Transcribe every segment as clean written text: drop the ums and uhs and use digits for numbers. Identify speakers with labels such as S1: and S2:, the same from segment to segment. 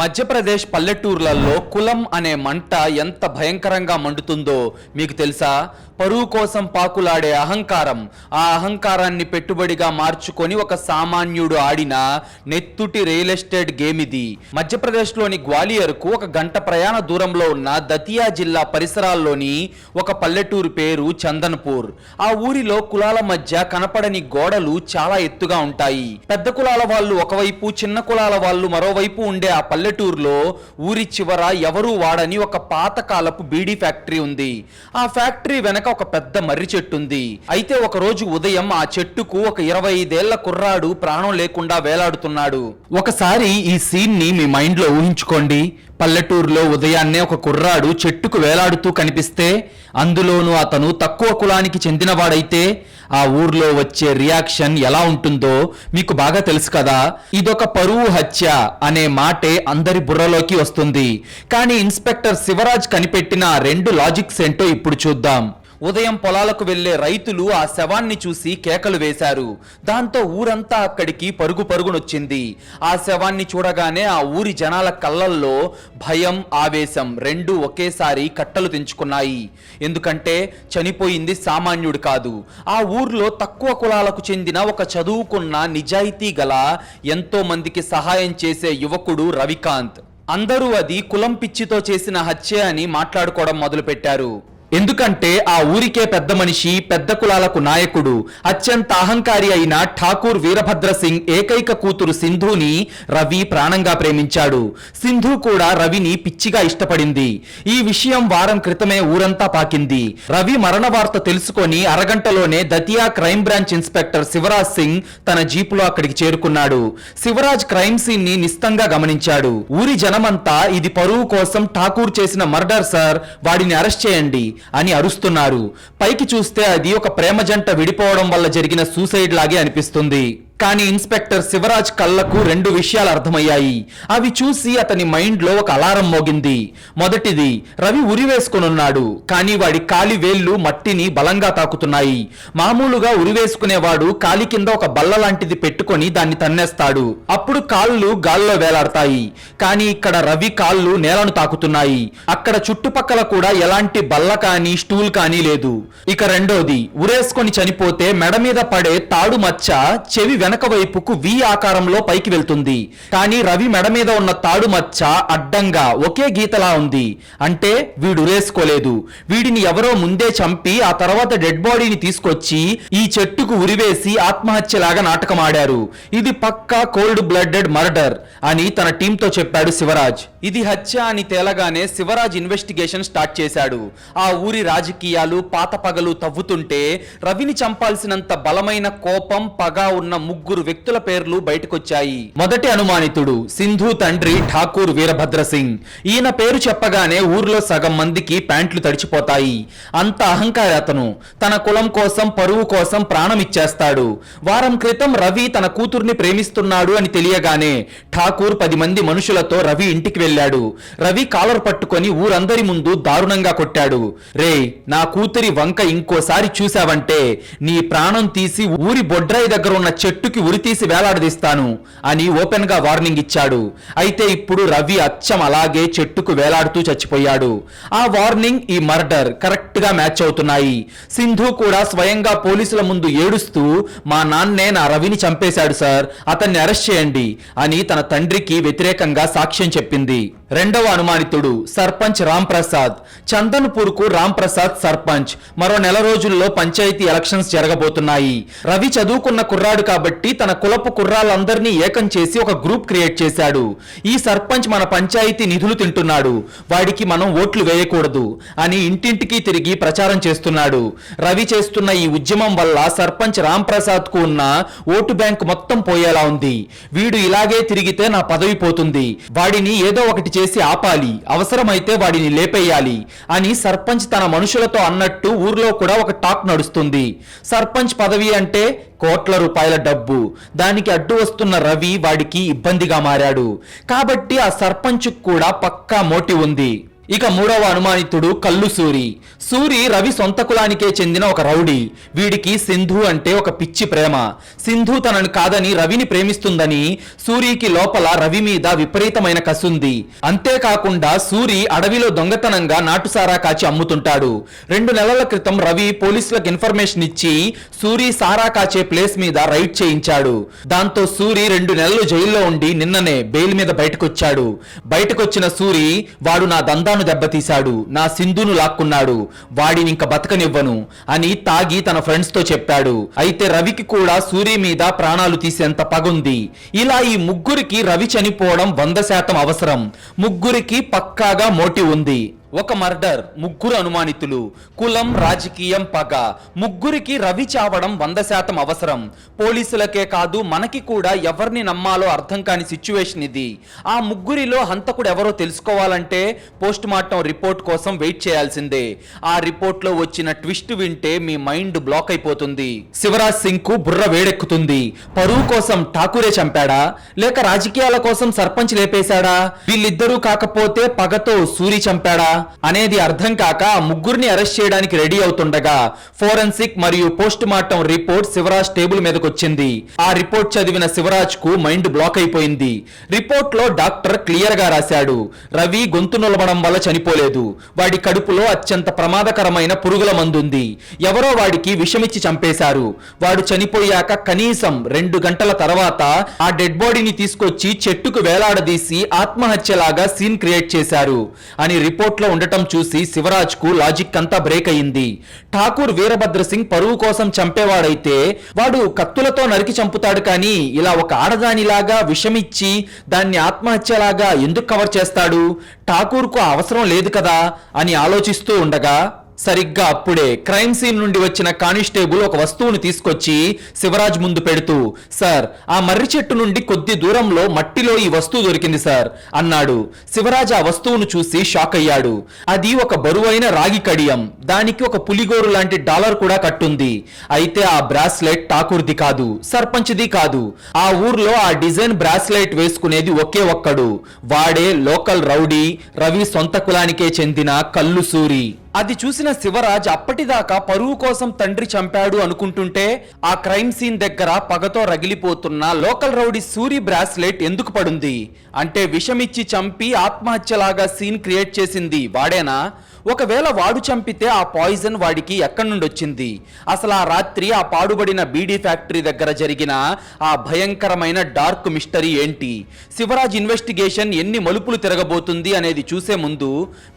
S1: మధ్యప్రదేశ్ పల్లెటూర్లలో కులం అనే మంట ఎంత భయంకరంగా మండుతుందో మీకు తెలుసా? పరువు కోసం పాకులాడే అహంకారం, ఆ అహంకారాన్ని పెట్టుబడిగా మార్చుకొని ఒక సామాన్యుడు ఆడిన నెత్తుటి రియల్ ఎస్టేట్ గేమ్ ఇది. మధ్యప్రదేశ్లోని గ్వాలియర్కు ఒక గంట ప్రయాణ దూరంలో ఉన్న దతియా జిల్లా పరిసరాల్లోని ఒక పల్లెటూరు పేరు చందన్పూర్. ఆ ఊరిలో కులాల మధ్య కనపడని గోడలు చాలా ఎత్తుగా ఉంటాయి. పెద్ద కులాల వాళ్ళు ఒకవైపు, చిన్న కులాల వాళ్ళు మరోవైపు ఉండే ఆ పల్లెటూరులో ఊరి చివర ఎవరూ వాడని ఒక పాతకాలపు బీడీ ఫ్యాక్టరీ ఉంది. ఆ ఫ్యాక్టరీ వెనక ఒక పెద్ద మర్రి చెట్టు ఉంది. అయితే ఒక రోజు ఉదయం ఆ చెట్టుకు ఒక 25 ఏళ్ల కుర్రాడు ప్రాణం లేకుండా వేలాడుతున్నాడు. ఒకసారి ఈ సీన్ ని మీ మైండ్ లో ఊహించుకోండి. పల్లెటూరులో ఉదయాన్నే ఒక కుర్రాడు చెట్టుకు వేలాడుతూ కనిపిస్తే, అందులోనూ అతను తక్కువ కులానికి చెందినవాడైతే ఆ ఊర్లో వచ్చే రియాక్షన్ ఎలా ఉంటుందో మీకు బాగా తెలుసు కదా. ఇదొక పరువు హత్య అనే మాటే అందరి బుర్రలోకి వస్తుంది. కానీ ఇన్స్పెక్టర్ శివరాజ్ కనిపెట్టిన 2 లాజిక్స్ ఏంటో ఇప్పుడు చూద్దాం. ఉదయం పొలాలకు వెళ్లే రైతులు ఆ శవాన్ని చూసి కేకలు వేశారు. దాంతో ఊరంతా అక్కడికి పరుగు పరుగునొచ్చింది. ఆ శవాన్ని చూడగానే ఆ ఊరి జనాల కళ్ళల్లో భయం, ఆవేశం రెండూ ఒకేసారి కట్టలు తెంచుకున్నాయి. ఎందుకంటే చనిపోయింది సామాన్యుడు కాదు, ఆ ఊర్లో తక్కువ కులాలకు చెందిన ఒక చదువుకున్న, నిజాయితీ గల, ఎంతో మందికి సహాయం చేసే యువకుడు రవికాంత్. అందరూ అది కులం పిచ్చితో చేసిన హత్య అని మాట్లాడుకోవడం మొదలుపెట్టారు. ఎందుకంటే ఆ ఊరికే పెద్ద మనిషి, పెద్ద కులాలకు నాయకుడు, అత్యంత అహంకారి అయిన ఠాకూర్ వీరభద్ర సింగ్ ఏకైక కూతురు సింధుని రవి ప్రాణంగా ప్రేమించాడు. సింధు కూడా రవిని పిచ్చిగా ఇష్టపడింది. ఈ విషయం వారం క్రితమే ఊరంతా పాకింది. రవి మరణ వార్త తెలుసుకొని అరగంటలోనే Datia crime branch inspector Shivraj Singh తన జీపులో అక్కడికి చేరుకున్నాడు. శివరాజ్ క్రైమ్ సీన్ ని నిస్తంగా గమనించాడు. ఊరి జనమంతా ఇది పరువు కోసం ఠాకూర్ చేసిన మర్డర్ సార్, వాడిని అరెస్ట్ చేయండి అని అరుస్తున్నారు. పైకి చూస్తే అది ఒక ప్రేమ జంట విడిపోవడం వల్ల జరిగిన సూసైడ్ లాగే అనిపిస్తుంది. కానీ ఇన్స్పెక్టర్ శివరాజ్ కళ్ళకు 2 విషయాలు అర్థమయ్యాయి. అవి చూసి అతని మైండ్ లో ఒక అలారం మోగింది. మొదటిది, రవి ఉరివేసుకునున్నాడు, కానీ వాడి కాలి వేళ్లు మట్టిని బలంగా తాకుతున్నాయి. మామూలుగా ఉరివేసుకునేవాడు కాలి కింద ఒక బల్ల లాంటిది పెట్టుకొని దాన్ని తన్నేస్తాడు, అప్పుడు కాళ్ళు గాల్లో వేలాడతాయి. కానీ ఇక్కడ రవి కాళ్ళు నేలను తాకుతున్నాయి. అక్కడ చుట్టుపక్కల కూడా ఎలాంటి బల్ల కానీ స్టూల్ కానీ లేదు. ఇక రెండోది, ఉరేసుకొని చనిపోతే మెడ మీద పడే తాడు మచ్చ చెవి వెనక వైపుకు వి ఆకారంలో పైకి వెళ్తుంది. కానీ రవి మెడ మీద ఉన్న తాడు మచ్చ అడ్డంగా ఒకే గీతలా ఉంది. అంటే వీడు ఉరేసుకోలేదు, వీడిని ఎవరో ముందే చంపి ఆ తర్వాత డెడ్ బాడీని తీసుకొచ్చి ఈ చెట్టుకు ఉరివేసి ఆత్మహత్యలాగా నాటకం ఆడారు. ఇది పక్కా కోల్డ్ బ్లడెడ్ మర్డర్ అని తన టీంతో చెప్పాడు శివరాజ్. ఇది హత్య అని తేలగానే శివరాజ్ ఇన్వెస్టిగేషన్ స్టార్ట్ చేశాడు. ఆ ఊరి రాజకీయాలు పాత పగలు తవ్వుతుంటే రవిని చంపాల్సినంత బలమైన కోపం, పగ ఉన్న 3 వ్యక్తుల పేర్లు బయటకొచ్చాయి. మొదటి అనుమానితుడు సింధు తండ్రి ఠాకూర్ వీరభద్ర సింగ్. ఈయన పేరు చెప్పగానే ఊర్లో సగం మందికి ప్యాంట్లు తడిచిపోతాయి. అంత అహంకారి అతను. తన కులం కోసం, పరువు కోసం ప్రాణం ఇచ్చేస్తాడు. వారం క్రితం రవి తన కూతుర్ని ప్రేమిస్తున్నాడు అని తెలియగానే ఠాకూర్ 10 మంది మనుషులతో రవి ఇంటికి వెళ్ళాడు. రవి కాలర్ పట్టుకొని ఊరందరి ముందు దారుణంగా కొట్టాడు. రే, నా కూతురి వంక ఇంకోసారి చూశావంటే నీ ప్రాణం తీసి ఊరి బొడ్రాయి దగ్గర ఉన్న చెట్టుకి ఉరితీసి వేలాడదీస్తాను అని ఓపెన్ గా వార్నింగ్ ఇచ్చాడు. అయితే ఇప్పుడు రవి అచ్చం అలాగే చెట్టుకు వేలాడుతూ చచ్చిపోయాడు. ఆ వార్నింగ్, ఈ మర్డర్ కరెక్ట్ గా మ్యాచ్ అవుతున్నాయి. సింధు కూడా స్వయంగా పోలీసుల ముందు ఏడుస్తూ, మా నాన్నే నా రవిని చంపేశాడు సార్, అతన్ని అరెస్ట్ చేయండి అని తన తండ్రికి వ్యతిరేకంగా సాక్ష్యం చెప్పింది. రెండవ అనుమానితుడు సర్పంచ్ రామ్ ప్రసాద్. చందన్పూర్ కు రామ్ ప్రసాద్ సర్పంచ్. మరో నెల రోజుల్లో పంచాయతీ ఎలక్షన్స్ జరగబోతున్నాయి. రవి చదువుకున్న కుర్రాడు కాబట్టి తన కులపు కుర్రాళ్ళందరినీ ఏకం చేసి ఒక గ్రూప్ క్రియేట్ చేశాడు. ఈ సర్పంచ్ మన పంచాయతీ నిధులు తింటున్నాడు, వాడికి మనం ఓట్లు వేయకూడదు అని ఇంటింటికి తిరిగి ప్రచారం చేస్తున్నాడు. రవి చేస్తున్న ఈ ఉద్యమం వల్ల సర్పంచ్ రామ్ ప్రసాద్ కు ఉన్న ఓటు బ్యాంక్ మొత్తం పోయేలా ఉంది. వీడు ఇలాగే తిరిగితే నా పదవి పోతుంది, వాడిని ఏదో ఒకటి చేసి ఆపాలి, అవసరమైతే వాడిని లేపేయాలి అని సర్పంచ్ తన మనుషులతో అన్నట్టు ఊర్లో కూడా ఒక టాక్ నడుస్తుంది. సర్పంచ్ పదవి అంటే కోట్ల రూపాయల డబ్బు. దానికి అడ్డు వస్తున్న రవి వాడికి ఇబ్బందిగా మారాడు. కాబట్టి ఆ సర్పంచ్ కూడా పక్కా మోటివ్ ఉంది. ఇక మూడవ అనుమానితుడు కల్లు సూరి. సూరి రవి సొంత కులానికే చెందిన ఒక రౌడీ. వీడికి సింధు అంటే ఒక పిచ్చి ప్రేమ. సింధు తనను కాదని రవిని ప్రేమిస్తుందని సూరికి లోపల రవి మీద విపరీతమైన కసుంది. అంతేకాకుండా సూరి అడవిలో దొంగతనంగా నాటుసారా కాచి అమ్ముతుంటాడు. 2 నెలల క్రితం రవి పోలీసులకు ఇన్ఫర్మేషన్ ఇచ్చి సూరి సారా కాచే ప్లేస్ మీద రైడ్ చేయించాడు. దాంతో సూరి 2 నెలలు జైల్లో ఉండి నిన్ననే బెయిల్ మీద బయటకొచ్చాడు. బయటకొచ్చిన సూరి, వాడు నా దందాను దెబ్బతీశాడు, నా సింధును లాక్కున్నాడు, వాడిని ఇంక బతకనివ్వను అని తాగి తన ఫ్రెండ్స్ తో చెప్పాడు. అయితే రవికి కూడా సూరి మీద ప్రాణాలు తీసేంత పగుంది. ఇలా ఈ ముగ్గురికి రవి చనిపోవడం 100% అవసరం. ముగ్గురికి పక్కాగా మోటివ్ ఉంది. ఒక మర్డర్, ముగ్గురు అనుమానితులు, కులం, రాజకీయం, పగ. ముగ్గురికి రవి చావడం 100% అవసరం. పోలీసులకే కాదు మనకి కూడా ఎవరిని నమ్మాలో అర్థం కాని సిచ్యువేషన్ ఇది. ఆ ముగ్గురిలో హంతకుడు ఎవరో తెలుసుకోవాలంటే పోస్ట్ మార్టం రిపోర్ట్ కోసం వెయిట్ చేయాల్సిందే. ఆ రిపోర్ట్ లో వచ్చిన ట్విస్ట్ వింటే మీ మైండ్ బ్లాక్ అయిపోతుంది. శివరాజ్ సింగ్ కు బుర్ర వేడెక్కుతుంది. పరువు కోసం ఠాకూరే చంపాడా లేక రాజకీయాల కోసం సర్పంచ్ లేపేశాడా? వీళ్ళిద్దరూ కాకపోతే పగతో సూరి చంపాడా అనేది అర్థం కాక ఆ ముగ్గురిని అరెస్ట్ చేయడానికి రెడీ అవుతుండగా ఫోరెన్సిక్ మరియు post mortem report Shivaraj table మీదకి వచ్చింది. ఆ రిపోర్ట్ చదివిన శివరాజ్ కు మైండ్ బ్లాక్ అయిపోయింది. రిపోర్ట్ లో డాక్టర్ క్లియర్ గా రాశాడు, రవి గొంతు నులమడం వల్ల చనిపోలేదు. వాడి కడుపులో అత్యంత ప్రమాదకరమైన పురుగుల మందుంది. ఎవరో వాడికి విషమిచ్చి చంపేశారు. వాడు చనిపోయాక కనీసం 2 గంటల తర్వాత ఆ డెడ్ బాడీని తీసుకొచ్చి చెట్టుకు వేలాడదీసి ఆత్మహత్యలాగా సీన్ క్రియేట్ చేశారు అని రిపోర్ట్ లో ఉండటం చూసి శివరాజ్ కు లాజిక్ అంతా బ్రేక్ అయింది. ఠాకూర్ వీరభద్ర సింగ్ పరువు కోసం చంపేవాడైతే వాడు కత్తులతో నరికి చంపుతాడు, కానీ ఇలా ఒక ఆడదానిలాగా విషమిచ్చి దాన్ని ఆత్మహత్యలాగా ఎందుకు కవర్ చేస్తాడు? ఠాకూర్ కు అవసరం లేదు కదా అని ఆలోచిస్తూ ఉండగా సరిగ్గా అప్పుడే క్రైమ్ సీన్ నుండి వచ్చిన కానిస్టేబుల్ ఒక వస్తువును తీసుకొచ్చి శివరాజ్ ముందు పెడుతూ, సార్, ఆ మర్రి చెట్టు నుండి కొద్ది దూరంలో మట్టిలో ఈ వస్తువు దొరికింది సార్ అన్నాడు. శివరాజ్ ఆ వస్తువును చూసి షాక్ అయ్యాడు. అది ఒక బరువైన రాగి కడియం. దానికి ఒక పులిగోరు లాంటి డాలర్ కూడా కట్టుంది. అయితే ఆ బ్రాస్లెట్ ఠాకూర్ది కాదు, సర్పంచ్ది కాదు. ఆ ఊర్లో ఆ డిజైన్ బ్రాస్లెట్ వేసుకునేది ఒకే ఒక్కడు. వాడే లోకల్ రౌడీ, రవి సొంత కులానికే చెందిన కల్లు సూరి. అది చూసిన శివరాజ్ అప్పటిదాకా పరువు కోసం తండ్రి చంపాడు అనుకుంటుంటే ఆ క్రైమ్ సీన్ దగ్గర పగతో రగిలిపోతున్న లోకల్ రౌడీ సూరి బ్రాస్లెట్ ఎందుకు పడుంది? అంటే విషమిచ్చి చంపి ఆత్మహత్యలాగా సీన్ క్రియేట్ చేసింది వాడేనా? ఒకవేళ వాడు చంపితే ఆ పాయిజన్ వాడికి ఎక్కడి నుండి వచ్చింది? అసలు ఆ రాత్రి ఆ పాడుబడిన బీడీ ఫ్యాక్టరీ దగ్గర జరిగిన ఆ భయంకరమైన డార్క్ మిస్టరీ ఏంటి? శివరాజ్ ఇన్వెస్టిగేషన్ ఎన్ని మలుపులు తిరగబోతుంది అనేది చూసే ముందు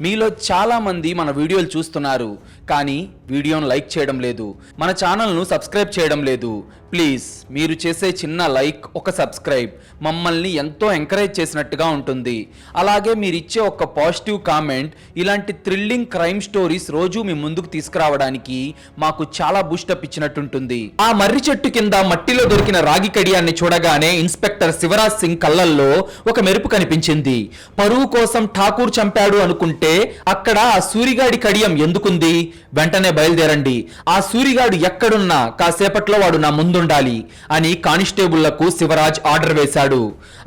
S1: మీలో చాలా మంది మన వీడియోలు చూస్తున్నారు, కానీ వీడియోను లైక్ చేయడం లేదు, మన ఛానల్ను సబ్స్క్రైబ్ చేయడం లేదు. ప్లీజ్ మీరు చేసే చిన్న లైక్, ఒక సబ్స్క్రైబ్ మమ్మల్ని ఎంతో ఎంకరేజ్ చేసినట్టుగా ఉంటుంది. అలాగే మీరు ఇచ్చే ఒక పాజిటివ్ కామెంట్ ఇలాంటి థ్రిల్లింగ్ క్రైమ్ స్టోరీస్ రోజు మీ ముందుకు తీసుకురావడానికి మాకు చాలా బూస్టప్ ఇచ్చినట్టుంటుంది. ఆ మర్రి చెట్టు కింద మట్టిలో దొరికిన రాగి కడియాన్ని చూడగానే ఇన్స్పెక్టర్ శివరాజ్ సింగ్ కళ్ళల్లో ఒక మెరుపు కనిపించింది. పరువు కోసం ఠాకూర్ చంపాడు అనుకుంటే అక్కడ ఆ సూరిగాడి కడియం ఎందుకుంది? వెంటనే బయలుదేరండి, ఆ సూరిగాడు ఎక్కడున్నా కాసేపట్లో వాడు నా ముందుండాలి అని కానిస్టేబుళ్లకు శివరాజ్ ఆర్డర్ వేశాడు.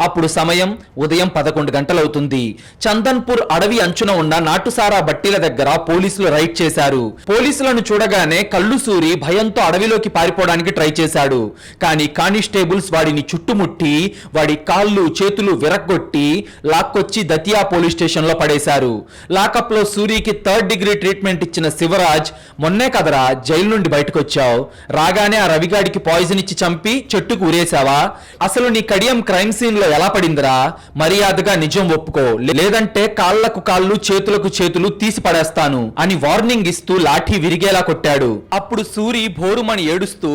S1: అప్పుడు సమయం ఉదయం 11 గంటలవుతుంది. చందన్పూర్ అడవి అంచున ఉన్న నాటుసారా బట్టీల దగ్గర పోలీసులు రైడ్ చేశారు. పోలీసులను చూడగానే కల్లు సూరి భయంతో అడవిలోకి పారిపోవడానికి ట్రై చేశాడు. కానీ కానిస్టేబుల్స్ వాడిని చుట్టుముట్టి వాడి కాళ్ళు చేతులు విరగ్గొట్టి లాక్కొచ్చి దతియా పోలీస్ స్టేషన్ లో పడేశారు. లాకప్ లో సూరికి 3rd డిగ్రీ ట్రీట్మెంట్ ఇచ్చిన శివరాజ్, మొన్నే కదరా జైలు నుండి బయటకు వచ్చావు, రాగానే ఆ రవిగాడికి పాయిజన్ ఇచ్చి చంపి చెట్టుకు ఉరేసావా? అసలు నీ కడియం క్రైమ్ సీన్ లో ఎలా పడిందిరా? మర్యాదగా నిజం ఒప్పుకో, లేదంటే కాళ్లకు కాళ్ళు చేతులకు చేతులు తీసి పడేస్తాను అని వార్నింగ్ ఇస్తూ లాఠీ విరిగేలా కొట్టాడు. అప్పుడు సూరి భోరుమని ఏడుస్తూ,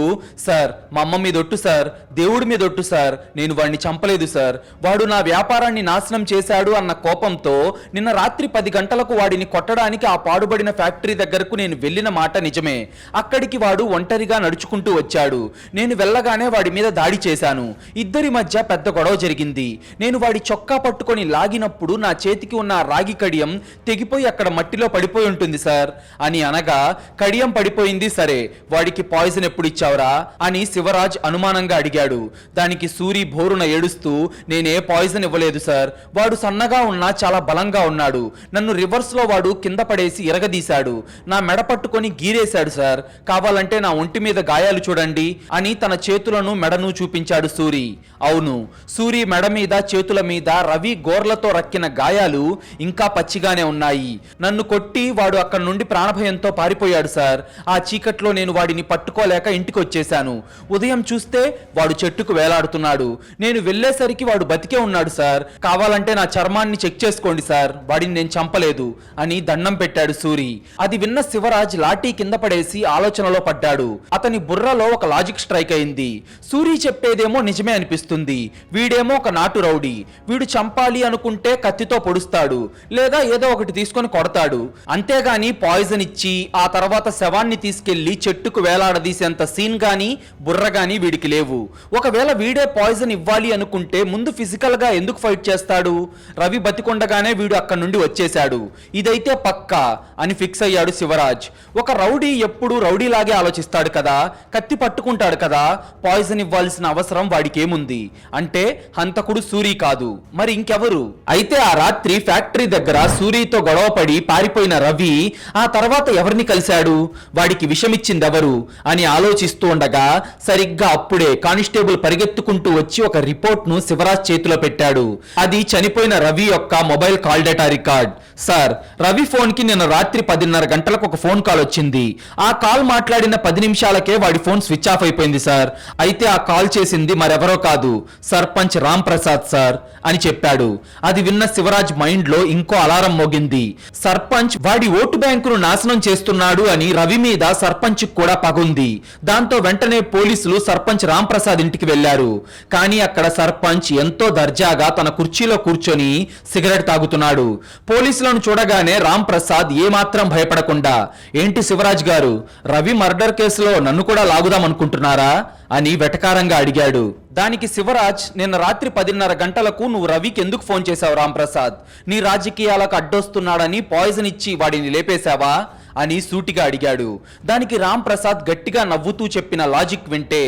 S1: సార్, మా అమ్మ మీదొట్టు సార్, దేవుడి మీదొట్టు సార్, నేను వాడిని చంపలేదు సార్, వాడు నా వ్యాపారాన్ని నాశనం చేశాడు అన్న కోపంతో నిన్న రాత్రి 10 గంటలకు వాడిని కొట్టడానికి ఆ పాడుబడిన ఫ్యాక్టరీ దగ్గరకు నేను వెళ్ళిన మాట నిజమే. అక్కడికి వాడు ఒంటరిగా నడుచుకుంటూ వచ్చాడు. నేను వెళ్ళగానే వాడి మీద దాడి చేశాను. ఇద్దరి మధ్య పెద్ద గొడవ జరిగింది. నేను వాడి చొక్కా పట్టుకొని లాగినప్పుడు నా చేతికి ఉన్న రాగి కడియం తెగిపోయి అక్కడ మట్టిలో పడిపోయి ఉంటుంది సార్ అని అనగా, కడియం పడిపోయింది సరే, వాడికి పాయిజన్ ఎప్పుడు ఇచ్చావురా అని శివరాజ్ అనుమానంగా అడిగాడు. అడిగాడు. దానికి సూరి బోరున ఏడుస్తూ, నేనే పాయిజన్ ఇవ్వలేదు సార్, వాడు సన్నగా ఉన్నా చాలా బలంగా ఉన్నాడు, నన్ను రివర్స్ లో వాడు కింద పడేసి ఇరగదీశాడు, నా మెడ పట్టుకొని గీరేశాడు సార్, కావాలంటే నా ఒంటి మీద గాయాలు చూడండి అని తన చేతులను మెడను చూపించాడు సూరి. అవును, సూరి మెడ మీద చేతుల మీద రవి గోర్లతో రక్కిన గాయాలు ఇంకా పచ్చిగానే ఉన్నాయి. నన్ను కొట్టి వాడు అక్కడి నుండి ప్రాణభయంతో పారిపోయాడు సార్. ఆ చీకట్లో నేను వాడిని పట్టుకోలేక ఇంటికి వచ్చేశాను. ఉదయం చూస్తే వాడు చెట్టుకు వేలాడుతున్నాడు. నేను వెళ్ళేసరికి వాడు బతికే ఉన్నాడు సార్, కావాలంటే నా చర్మాన్ని చెక్ చేసుకోండి సార్, వాడిని నేను చంపలేదు అని దండం పెట్టాడు సూరి. అది విన్న శివరాజ్ లాఠీ కింద పడేసి ఆలోచనలో పడ్డాడు. అతని బుర్రలో ఒక లాజిక్ స్ట్రైక్ అయింది. సూరి చెప్పేదేమో నిజమే అనిపిస్తుంది, వీడేమో ఒక నాటు రౌడీ, వీడు చంపాలి అనుకుంటే కత్తితో పొడుస్తాడు లేదా ఏదో ఒకటి తీసుకొని కొడతాడు, అంతేగాని పాయిజన్ ఇచ్చి ఆ తర్వాత శవాన్ని తీసుకెళ్లి చెట్టుకు వేలాడదీసేంత సీన్ గాని బుర్ర గాని వీడికి లేవు. ఒకవేళ వీడే పాయిజన్ ఇవ్వాలి అనుకుంటే ముందు ఫిజికల్ గా ఎందుకు ఫైట్ చేస్తాడు? రవి బతికొండగానే వీడు అక్కడి నుండి వచ్చేశాడు, ఇదైతే పక్కా అని ఫిక్స్ అయ్యాడు శివరాజ్. ఒక రౌడీ ఎప్పుడు రౌడీలాగే ఆలోచిస్తాడు కదా, కత్తి పట్టుకుంటాడు కదా, పాయిజన్ ఇవ్వాల్సిన అవసరం వాడికి ఏముంది? అంటే హంతకుడు సూరి కాదు, మరి ఇంకెవరు? అయితే ఆ రాత్రి ఫ్యాక్టరీ దగ్గర సూరితో గొడవపడి పారిపోయిన రవి ఆ తర్వాత ఎవరిని కలిశాడు, వాడికి విషమిచ్చింది ఎవరు అని ఆలోచిస్తూ ఉండగా సరిగ్గా అప్పుడే కానిస్టేబుల్ పరిగెత్తుకుంటూ వచ్చి ఒక రిపోర్ట్ ను శివరాజ్ చేతిలో పెట్టాడు. అది చనిపోయిన రవి యొక్క mobile call data record. Sir, Ravi phone కి నిన్న రాత్రి 10:30 గంటలకు ఒక ఫోన్ కాల్ వచ్చింది. ఆ కాల్ మాట్లాడిన 10 నిమిషాలకే వాడి ఫోన్ స్విచ్ ఆఫ్ అయిపోయింది సార్. అయితే ఆ కాల్ చేసింది మరెవరో కాదు, సర్పంచ్ రామ్ ప్రసాద్ సార్ అని చెప్పాడు. అది విన్న శివరాజ్ మైండ్ లో ఇంకో అలారం మోగింది. సర్పంచ్ వాడి ఓటు బ్యాంకును నాశనం చేస్తున్నాడు అని రవి మీద సర్పంచ్ కూడా పగుంది. దాంతో వెంటనే పోలీసులు సర్పంచ్ రామ్ ప్రసాద్ ఇంటికి వెళ్లారు. కానీ అక్కడ సర్పంచ్ ఎంతో దర్జాగా తన కుర్చీలో కూర్చొని సిగరెట్ తాగుతున్నాడు. పోలీసులను చూడగానే రామ్ ప్రసాద్ ఏమాత్రం భయపడకుండా, ఏంటి శివరాజ్ గారు, రవి మర్డర్ కేసులో నన్ను కూడా లాగుదాం అనుకుంటున్నారా అని వెటకారంగా అడిగాడు. దానికి శివరాజ్, నిన్న రాత్రి 10:30 గంటలకు నువ్వు రవికి ఎందుకు ఫోన్ చేశావు రామ్ ప్రసాద్? నీ రాజకీయాలకు అడ్డొస్తున్నాడని పాయిజన్ ఇచ్చి వాడిని లేపేశావా అని సూటిగా అడిగాడు. దానికి రామ్ ప్రసాద్ గట్టిగా నవ్వుతూ చెప్పిన లాజిక్ వింటే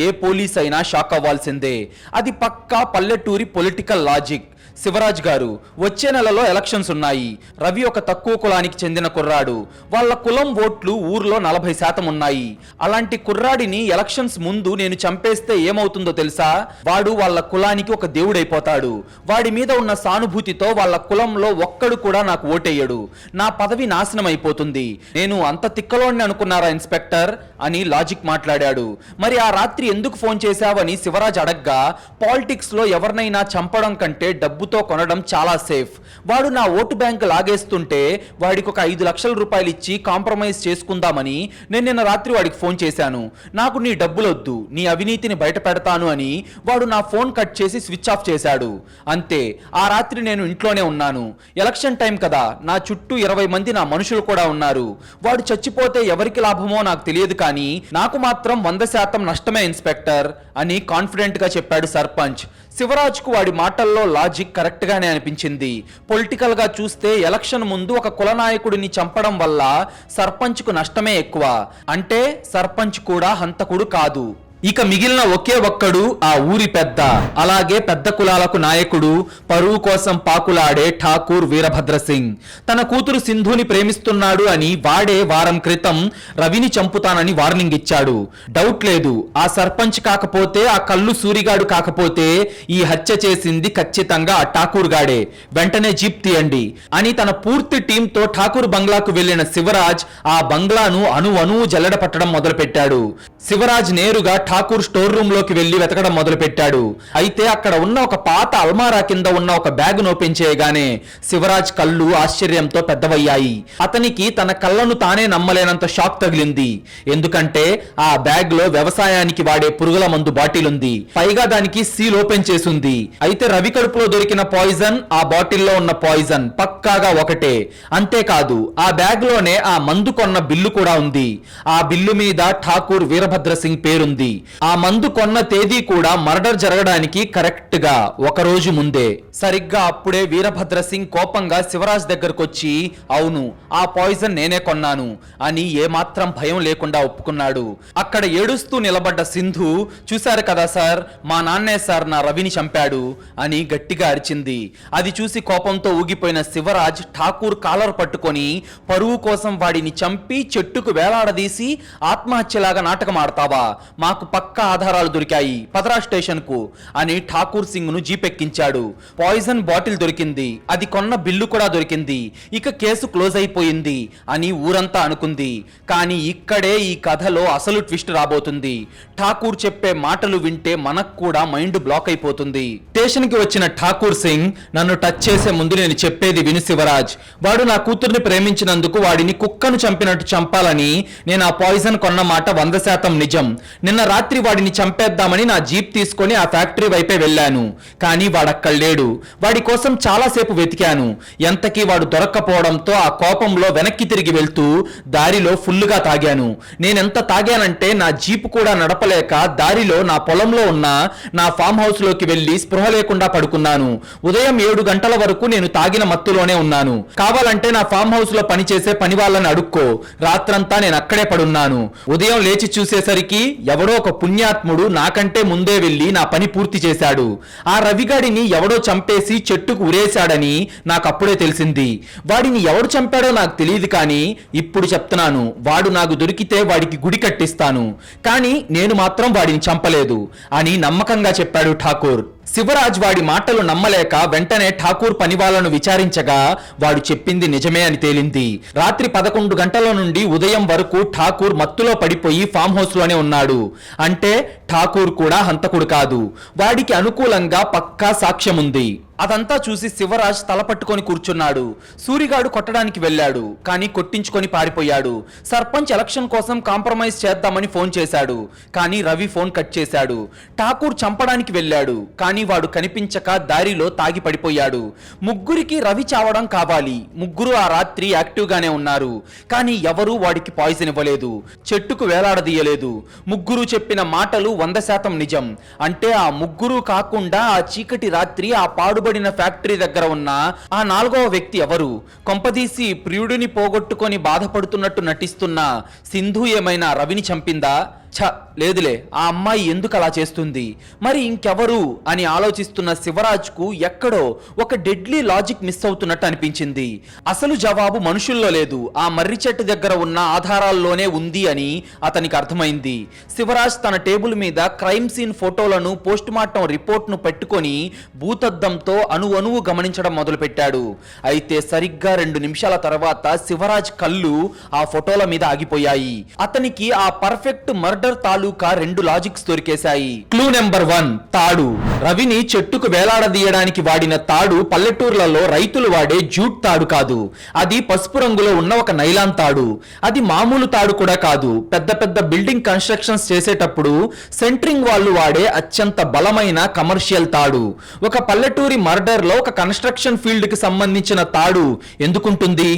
S1: ఏ పోలీస్ అయినా షాక్ అవ్వాల్సిందే. అది పక్కా పల్లెటూరి పొలిటికల్ లాజిక్. శివరాజ్ గారు, వచ్చే నెలలో ఎలక్షన్స్ ఉన్నాయి. రవి ఒక తక్కువ కులానికి చెందిన కుర్రాడు. వాళ్ళ కులం ఓట్లు ఊర్లో 40% ఉన్నాయి. అలాంటి కుర్రాడిని ఎలక్షన్స్ ముందు నేను చంపేస్తే ఏమవుతుందో తెలుసా? వాడు వాళ్ళ కులానికి ఒక దేవుడైపోతాడు. వాడి మీద ఉన్న సానుభూతితో వాళ్ళ కులంలో ఒక్కడు కూడా నాకు ఓటేయడు. నా పదవి నాశనం అయిపోతుంది. నేను అంత తిక్కలోని అనుకున్నారా ఇన్స్పెక్టర్ అని లాజిక్ మాట్లాడాడు. మరి ఆ రాత్రి ఎందుకు ఫోన్ చేశావని శివరాజ్ అడగ్గా, పాలిటిక్స్ లో ఎవరినైనా చంపడం కంటే డబ్బుతో కొనడం చాలా సేఫ్. వాడు నా ఓటు బ్యాంక్ లాగేస్తుంటే వాడికి ఒక 5 లక్షల రూపాయలు ఇచ్చి కాంప్రమైజ్ చేసుకుందామని నేను నిన్న రాత్రి వాడికి ఫోన్ చేశాను. నాకు నీ డబ్బులొద్దు, నీ అవినీతిని బయట పెడతాను అని వాడు నా ఫోన్ కట్ చేసి స్విచ్ ఆఫ్ చేశాడు. అంతే, ఆ రాత్రి నేను ఇంట్లోనే ఉన్నాను. ఎలక్షన్ టైం కదా, నా చుట్టూ 20 మంది నా మనుషులు కూడా ఉన్నారు. వాడు చచ్చిపోతే ఎవరికి లాభమో నాకు తెలియదు, కానీ నాకు మాత్రం 100% నష్టమే ఇన్స్పెక్టర్ అని కాన్ఫిడెంట్ గా చెప్పాడు సర్పంచ్. శివరాజ్ కు వాడి మాటల్లో లాజిక్ కరెక్ట్ గానే అనిపించింది. పొలిటికల్ గా చూస్తే ఎలక్షన్ ముందు ఒక కుల నాయకుడిని చంపడం వల్ల సర్పంచ్ కు నష్టమే ఎక్కువ. అంటే సర్పంచ్ కూడా హంతకుడు కాదు. ఇక మిగిలిన ఒకే ఒక్కడు ఆ ఊరి పెద్ద, అలాగే పెద్ద కులాలకు నాయకుడు, పరువు కోసం పాకులాడే ఠాకూర్ వీరభద్ర సింగ్. తన కూతురు సింధుని ప్రేమిస్తున్నాడు అని వాడే వారం క్రితం రవిని చంపుతానని వార్నింగ్ ఇచ్చాడు. డౌట్ లేదు, ఆ సర్పంచ్ కాకపోతే, ఆ కల్లు సూరిగాడు కాకపోతే ఈ హత్య చేసింది ఖచ్చితంగా ఆ ఠాకూర్ గాడే. వెంటనే జీప్ తీయండి అని తన పూర్తి టీంతో ఠాకూర్ బంగ్లాకు వెళ్లిన శివరాజ్ ఆ బంగ్లాను అణువణువు జల్లెడ పట్టడం మొదలుపెట్టాడు. శివరాజ్ నేరుగా ఠాకూర్ స్టోర్ రూమ్ లోకి వెళ్లి వెతకడం మొదలు పెట్టాడు. అయితే అక్కడ ఉన్న ఒక పాత అల్మారా కింద ఉన్న ఒక బ్యాగ్ ను ఓపెన్ చేయగానే శివరాజ్ కళ్ళు ఆశ్చర్యంతో పెద్దవయ్యాయి. అతనికి తన కళ్ళను తానే నమ్మలేనంత షాక్ తగిలింది. ఎందుకంటే ఆ బ్యాగ్ లో వ్యవసాయానికి వాడే పురుగుల మందు బాటిల్ ఉంది. పైగా దానికి సీల్ ఓపెన్ చేసుంది. అయితే రవి కడుపులో దొరికిన పాయిజన్, ఆ బాటిల్లో ఉన్న పాయిజన్ పక్కాగా ఒకటే. అంతేకాదు, ఆ బ్యాగ్ లోనే ఆ మందు కొన్న బిల్లు కూడా ఉంది. ఆ బిల్లు మీద ఠాకూర్ వీరభద్ర సింగ్ పేరుంది. ఆ మందు కొన్న తేదీ కూడా మర్డర్ జరగడానికి కరెక్ట్ గా ఒక రోజు ముందే. సరిగ్గా అప్పుడే వీరభద్ర సింగ్ కోపంగా శివరాజ్ దగ్గరకు వచ్చి, అవును ఆ పాయిజన్ నేనే కొన్నాను అని ఏమాత్రం భయం లేకుండా ఒప్పుకున్నాడు. అక్కడ ఏడుస్తూ నిలబడ్డ సింధు, చూశారు కదా సార్, మా నాన్నే సార్ నా రవిని చంపాడు అని గట్టిగా అరిచింది. అది చూసి కోపంతో ఊగిపోయిన శివరాజ్ ఠాకూర్ కాలర్ పట్టుకొని, పరువు కోసం వాడిని చంపి చెట్టుకు వేలాడదీసి ఆత్మహత్యలాగా నాటకం ఆడతావా, మాకు పక్కా ఆధారాలు దొరికాయి, పదరా స్టేషన్ కు అని ఠాకూర్ సింగ్ ను జీపెక్కించాడు. పాయిజన్ బాటిల్ దొరికింది, అది కొన్న బిల్లు కూడా దొరికింది, ఇక కేసు క్లోజ్ అయిపోయింది అని ఊరంతా అనుకుంది. కానీ ఇక్కడే ఈ కథలో అసలు ట్విస్ట్ రాబోతుంది. ఠాకూర్ చెప్పే మాటలు వింటే మనకు కూడా మైండ్ బ్లాక్ అయిపోతుంది. స్టేషన్ కి వచ్చిన ఠాకూర్ సింగ్, నన్ను టచ్ చేసే ముందు నేను చెప్పేది విను శివరాజ్, వాడు నా కూతుర్ని ప్రేమించినందుకు వాడిని కుక్కను చంపినట్టు చంపాలని నేను ఆ పాయిజన్ కొన్న మాట 100% నిజం. నిన్న రాత్రి వాడిని చంపేద్దామని నా జీప్ తీసుకొని ఆ ఫ్యాక్టరీ వైపే వెళ్ళాను, కానీ వాడక్కడ లేడు. వాడి కోసం చాలాసేపు వెతికాను, ఎంతకీ వాడు దొరక్కపోవడంతో ఆ కోపంలో వెనక్కి తిరిగి వెళ్తూ దారిలో ఫుల్లుగా తాగాను. నేనెంత తాగానంటే నా జీప్ కూడా నడపలేక దారిలో నా పొలంలో ఉన్న నా ఫామ్ హౌస్ లోకి వెళ్లి స్పృహ లేకుండా పడుకున్నాను. ఉదయం 7 గంటల వరకు నేను తాగిన మత్తులోనే ఉన్నాను. కావాలంటే నా ఫామ్ హౌస్ లో పనిచేసే పని వాళ్ళని అడుక్కో, రాత్రంతా నేను అక్కడే పడున్నాను. ఉదయం లేచి చూసేసరికి ఎవడో ఒక పుణ్యాత్ముడు నాకంటే ముందే వెళ్లి నా పని పూర్తి చేశాడు. ఆ రవిగాడిని ఎవడో చంపేసి చెట్టుకు ఉరేశాడని నాకు అప్పుడే తెలిసింది. వాడిని ఎవడు చంపాడో నాకు తెలియదు, కానీ ఇప్పుడు చెప్తున్నాను, వాడు నాకు దొరికితే వాడికి గుడి కట్టిస్తాను, కానీ నేను మాత్రం వాడిని చంపలేదు అని నమ్మకంగా చెప్పాడు ఠాకూర్. శివరాజ్ వాడి మాటలు నమ్మలేక వెంటనే ఠాకూర్ పని వాళ్ళను విచారించగా వాడు చెప్పింది నిజమే అని తేలింది. రాత్రి 11 గంటల నుండి ఉదయం వరకు ఠాకూర్ మత్తులో పడిపోయి ఫామ్ హౌస్ లోనే ఉన్నాడు. అంటే ఠాకూర్ కూడా హంతకుడు కాదు, వాడికి అనుకూలంగా పక్కా సాక్ష్యం ఉంది. అదంతా చూసి శివరాజ్ తలపట్టుకొని కూర్చున్నాడు. సూరిగాడు కొట్టడానికి వెళ్ళాడు, కానీ కొట్టించుకొని పారిపోయాడు. సర్పంచ్ ఎలక్షన్ కోసం కాంప్రమైజ్ చేద్దామని ఫోన్ చేశాడు, కానీ రవి ఫోన్ కట్ చేశాడు. ఠాకూర్ చంపడానికి వెళ్ళాడు, కానీ వాడు కనిపించక దారిలో తాగి పడిపోయాడు. ముగ్గురికి రవి చావడం కావాలి. ముగ్గురు ఆ రాత్రి యాక్టివ్ గానే ఉన్నారు, కానీ ఎవరూ వాడికి పాయిజన్ ఇవ్వలేదు, చెట్టుకు వేలాడదీయలేదు. ముగ్గురు చెప్పిన మాటలు 100% నిజం. అంటే ఆ ముగ్గురు కాకుండా ఆ చీకటి రాత్రి ఆ పాడుబడిన ఫ్యాక్టరీ దగ్గర ఉన్న ఆ 4వ వ్యక్తి ఎవరు? కొంపదీసి ప్రియుడిని పోగొట్టుకొని బాధపడుతున్నట్టు నటిస్తున్న సింధు ఏమైనా రవిని చంపిందా? లేదులే, ఆ అమ్మాయి ఎందుకు అలా చేస్తుంది, మరి ఇంకెవరు అని ఆలోచిస్తున్న శివరాజ్ కు ఎక్కడో ఒక డెడ్లీ లాజిక్ మిస్ అవుతున్నట్టు అనిపించింది. అసలు జవాబు మనుషుల్లో లేదు, ఆ మర్రి చెట్టు దగ్గర ఉన్న ఆధారాల్లోనే ఉంది అని అతనికి అర్థమైంది. శివరాజ్ తన టేబుల్ మీద క్రైమ్ సీన్ ఫోటోలను, పోస్ట్ మార్టం రిపోర్ట్ ను పెట్టుకొని భూతద్దంతో అణువణువు గమనించడం మొదలుపెట్టాడు. అయితే సరిగ్గా 2 నిమిషాల తర్వాత శివరాజ్ కళ్ళు ఆ ఫోటోల మీద ఆగిపోయాయి. అతనికి ఆ పర్ఫెక్ట్ మర్డర్ తాలూకా 2 లాజిక్స్ దొరికేశాయి. క్లూ నెంబర్ 1, తాడు. రవిని చెట్టుకు వేలాడదీయడానికి వాడిన తాడు పల్లెటూర్లలో రైతులు వాడే జూట్ తాడు కాదు, అది పసుపు రంగులో ఉన్న ఒక నైలాన్ తాడు. అది మామూలు తాడు కూడా కాదు, పెద్ద పెద్ద బిల్డింగ్ కన్స్ట్రక్షన్స్ చేసేటప్పుడు సెంట్రింగ్ వాళ్ళు వాడే అత్యంత బలమైన కమర్షియల్ తాడు. ఒక పల్లెటూరి మర్డర్ లో ఒక కన్స్ట్రక్షన్ ఫీల్డ్ కి సంబంధించిన తాడు ఎందుకుంటుంది?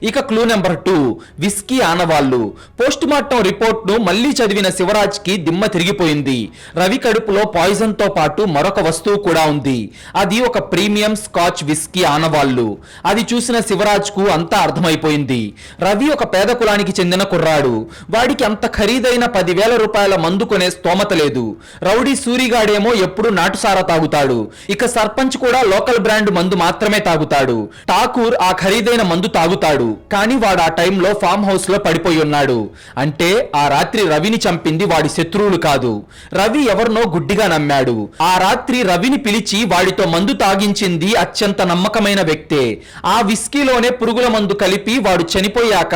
S1: ఇక క్లూ నెంబర్ 2, విస్కీ ఆనవాళ్లు. పోస్ట్ మార్టం రిపోర్ట్ ను మళ్లీ చదివిన శివరాజ్ కి దిమ్మ తిరిగిపోయింది. రవి కడుపులో పాయిజన్ తో పాటు మరొక వస్తువు కూడా ఉంది. అది ఒక ప్రీమియం స్కాచ్ విస్కీ ఆనవాళ్లు. అది చూసిన శివరాజ్ కు అంతా అర్థమైపోయింది. రవి ఒక పేద కులానికి చెందిన కుర్రాడు, వాడికి అంత ఖరీదైన 10,000 రూపాయల మందు కొనే స్తోమత లేదు. రౌడీ సూరిగాడేమో ఎప్పుడు నాటుసారా తాగుతాడు, ఇక సర్పంచ్ కూడా లోకల్ బ్రాండ్ మందు మాత్రమే తాగుతాడు. ఠాకూర్ ఆ ఖరీదైన మందు తాగుతాడు, కానీ వాడు ఆ టైంలో ఫామ్ హౌస్ లో పడిపోయి ఉన్నాడు. అంటే ఆ రాత్రి రవిని చంపింది వాడి శత్రువులు కాదు, రవి ఎవరినో గుడ్డిగా నమ్మాడు. ఆ రాత్రి రవిని పిలిచి వాడితో మందు తాగించింది అత్యంత నమ్మకమైన వ్యక్తే. ఆ విస్కీలోనే పురుగుల మందు కలిపి వాడు చనిపోయాక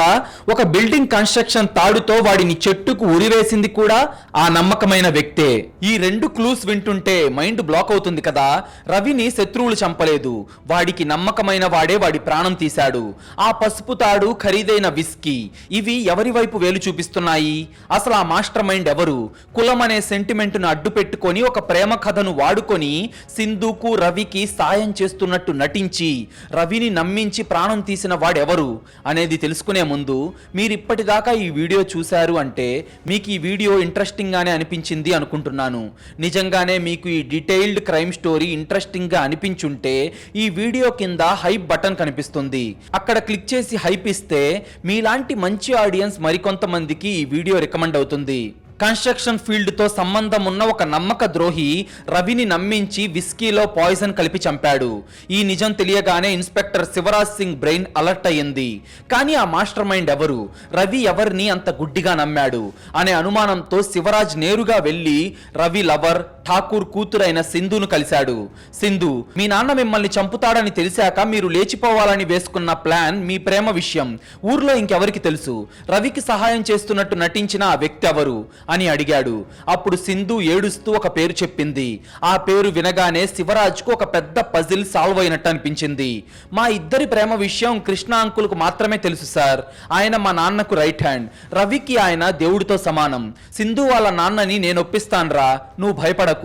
S1: ఒక బిల్డింగ్ కన్స్ట్రక్షన్ తాడుతో వాడిని చెట్టుకు ఉరివేసింది కూడా ఆ నమ్మకమైన వ్యక్తే. ఈ 2 క్లూస్ వింటుంటే మైండ్ బ్లాక్ అవుతుంది కదా. రవిని శత్రువులు చంపలేదు, వాడికి నమ్మకమైన వాడే వాడి ప్రాణం తీశాడు. ఆ పసుపు తాడు, ఖరీదైన విస్కీ, ఇవి ఎవరి వైపు వేలు చూపిస్తున్నాయి? అసలు ఆ మాస్టర్ మాస్టర్ మైండ్ ఎవరు? కులం అనే సెంటిమెంట్ ను అడ్డు పెట్టుకొని ఒక ప్రేమ కథను వాడుకొని సింధుకు రవికి సాయం చేస్తున్నట్టు నటించి రవిని నమ్మించి ప్రాణం తీసిన వాడెవరు అనేది తెలుసుకునే ముందు మీరు ఇప్పటిదాకా ఈ వీడియో చూశారు అంటే మీకు ఈ వీడియో ఇంట్రెస్టింగ్ గానే అనిపించింది అనుకుంటున్నాను. నిజంగానే మీకు ఈ డీటెయిల్డ్ క్రైమ్ స్టోరీ ఇంట్రెస్టింగ్ గా అనిపించుంటే ఈ వీడియో కింద హైప్ బటన్ కనిపిస్తుంది, అక్కడ క్లిక్ చేసి హైప్ ఇస్తే మీలాంటి మంచి ఆడియన్స్ మరికొంతమందికి ఈ వీడియో రికమెండ్ అవుతుంది. కన్స్ట్రక్షన్ ఫీల్డ్ తో సంబంధం ఉన్న ఒక నమ్మక ద్రోహి రవిని నమ్మించి విస్కీలో పాయిజన్ కలిపి చంపాడు. ఈ నిజం తెలియగానే inspector Shivraj Singh brain alert అయ్యింది. కానీ ఆ మాస్టర్ మైండ్ ఎవరు, రవి ఎవరిని అంత గుడ్డిగా నమ్మాడు అనే అనుమానంతో శివరాజ్ నేరుగా వెళ్లి రవి లవర్ ఠాకూర్ కూతురైన సింధును కలిశాడు. సింధు, మీ నాన్న మిమ్మల్ని చంపుతాడని తెలిసాక మీరు లేచిపోవాలని వేసుకున్న ప్లాన్ మీ ప్రేమ విషయం ఊర్లో ఇంకెవరికి తెలుసు? రవికి సహాయం చేస్తున్నట్టు నటించిన ఆ వ్యక్తి ఎవరు అని అడిగాడు. అప్పుడు సింధు ఏడుస్తూ ఒక పేరు చెప్పింది. ఆ పేరు వినగానే శివరాజ్ కు ఒక పెద్ద పజిల్ సాల్వ్ అయినట్టు అనిపించింది. మా ఇద్దరి ప్రేమ విషయం కృష్ణ అంకుల్ కు మాత్రమే తెలుసు సార్. ఆయన మా నాన్నకు రైట్ హ్యాండ్, రవికి ఆయన దేవుడితో సమానం. సింధు వాళ్ళ నాన్నని నేను ఒప్పిస్తాన్రా, నువ్వు భయపడకు